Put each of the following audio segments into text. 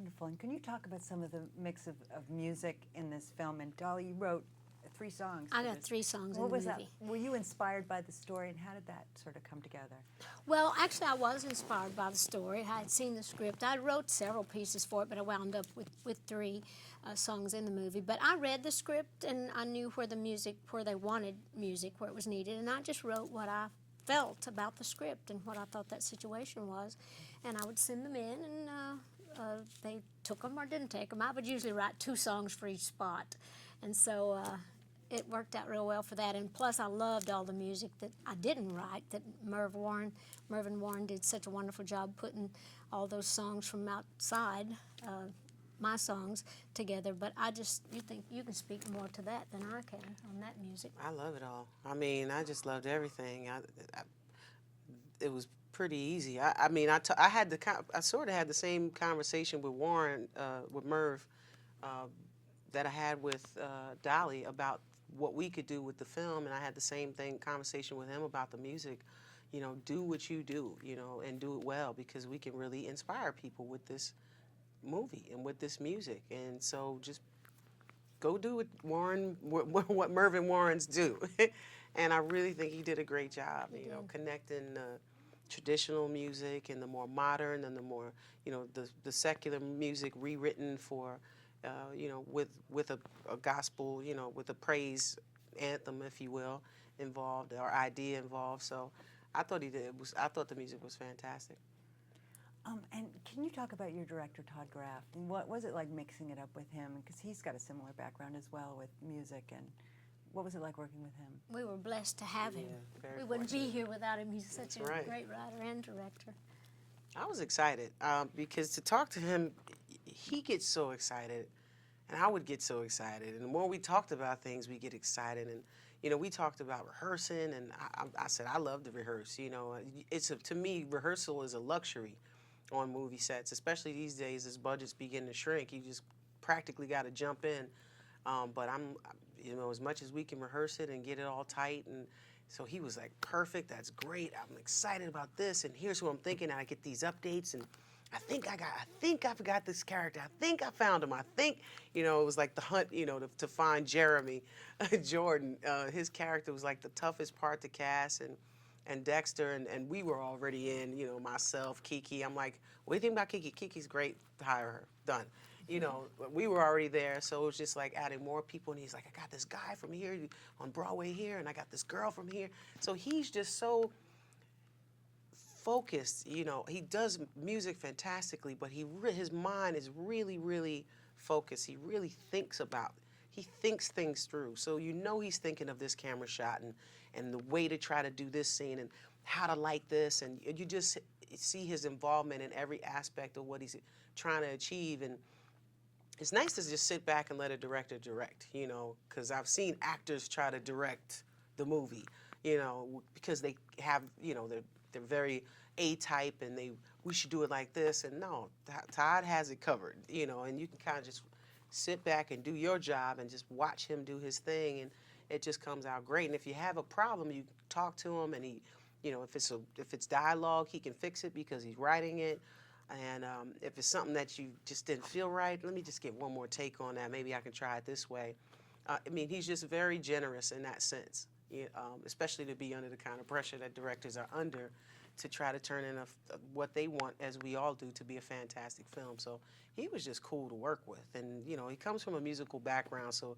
wonderful. And can you talk about some of the mix of music in this film? And Dolly, you wrote 3 songs. I got 3 songs in the was movie. that? Were you inspired by the story, and how did that sort of come together? Well, actually, I was inspired by the story. I had seen the script. I wrote several pieces for it, but I wound up with 3 songs in the movie. But I read the script, and I knew where they wanted music, where it was needed, and I just wrote what I felt about the script and what I thought that situation was, and I would send them in, and they took them or didn't take them. I would usually write 2 songs for each spot, and so it worked out real well for that. And plus, I loved all the music that I didn't write, that Mervyn Warren did such a wonderful job putting all those songs from outside, my songs, together. But you think you can speak more to that than I can on that music. I love it all. I mean, I just loved everything. It was pretty easy. I sort of had the same conversation with Warren, with Merv, that I had with Dolly about what we could do with the film, and I had the same conversation with him about the music. You know, do what you do, you know, and do it well, because we can really inspire people with this movie and with this music. And so just go do what Mervyn Warrens do. And I really think he did a great job, you know, connecting traditional music and the more modern and the more, you know, the secular music rewritten for, you know, with a gospel, you know, with a praise anthem, if you will, involved, or idea involved. So I thought I thought the music was fantastic. And can you talk about your director, Todd Graff? And what was it like mixing it up with him? Because he's got a similar background as well with music. And what was it like working with him? We were blessed to have him. Yeah, We wouldn't be here without him. He's such a right. great writer and director. I was excited because to talk to him, he gets so excited, and I would get so excited. And the more we talked about things, we get excited. And you know, we talked about rehearsing, and I said I love to rehearse. You know, to me, rehearsal is a luxury on movie sets, especially these days as budgets begin to shrink. You just practically got to jump in. But you know, as much as we can rehearse it and get it all tight, and so he was like, perfect, that's great, I'm excited about this, and here's what I'm thinking, and I get these updates, and I think I've got this character, I think I found him, I think, you know, it was like the hunt, you know, to find Jeremy Jordan. His character was like the toughest part to cast, and Dexter, and we were already in, you know, myself, Kiki. I'm like, what do you think about Kiki? Kiki's great, hire her, done. You know, we were already there, so it was just like adding more people, and he's like, I got this guy from here on Broadway here, and I got this girl from here. So he's just so focused, you know. He does music fantastically, but his mind is really, really focused. He really thinks things through. So you know he's thinking of this camera shot and the way to try to do this scene and how to light this, and you just see his involvement in every aspect of what he's trying to achieve. And it's nice to just sit back and let a director direct, you know, because I've seen actors try to direct the movie, you know, because they have, you know, they're very A-type, and we should do it like this. And no, Todd has it covered, you know, and you can kind of just sit back and do your job and just watch him do his thing, and it just comes out great. And if you have a problem, you talk to him, and he, you know, if it's dialogue, he can fix it because he's writing it. And if it's something that you just didn't feel right, let me just get one more take on that. Maybe I can try it this way. I mean, he's just very generous in that sense, especially to be under the kind of pressure that directors are under to try to turn in what they want, as we all do, to be a fantastic film. So he was just cool to work with. And, you know, he comes from a musical background, so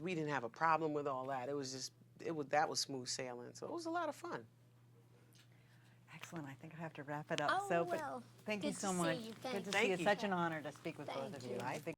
we didn't have a problem with all that. That was smooth sailing. So it was a lot of fun. Excellent. I think I have to wrap it up. Oh, But well, thank you good so to see much. you. Good to Thank see you. you. Such an honor to speak with both of you. Thank I you. think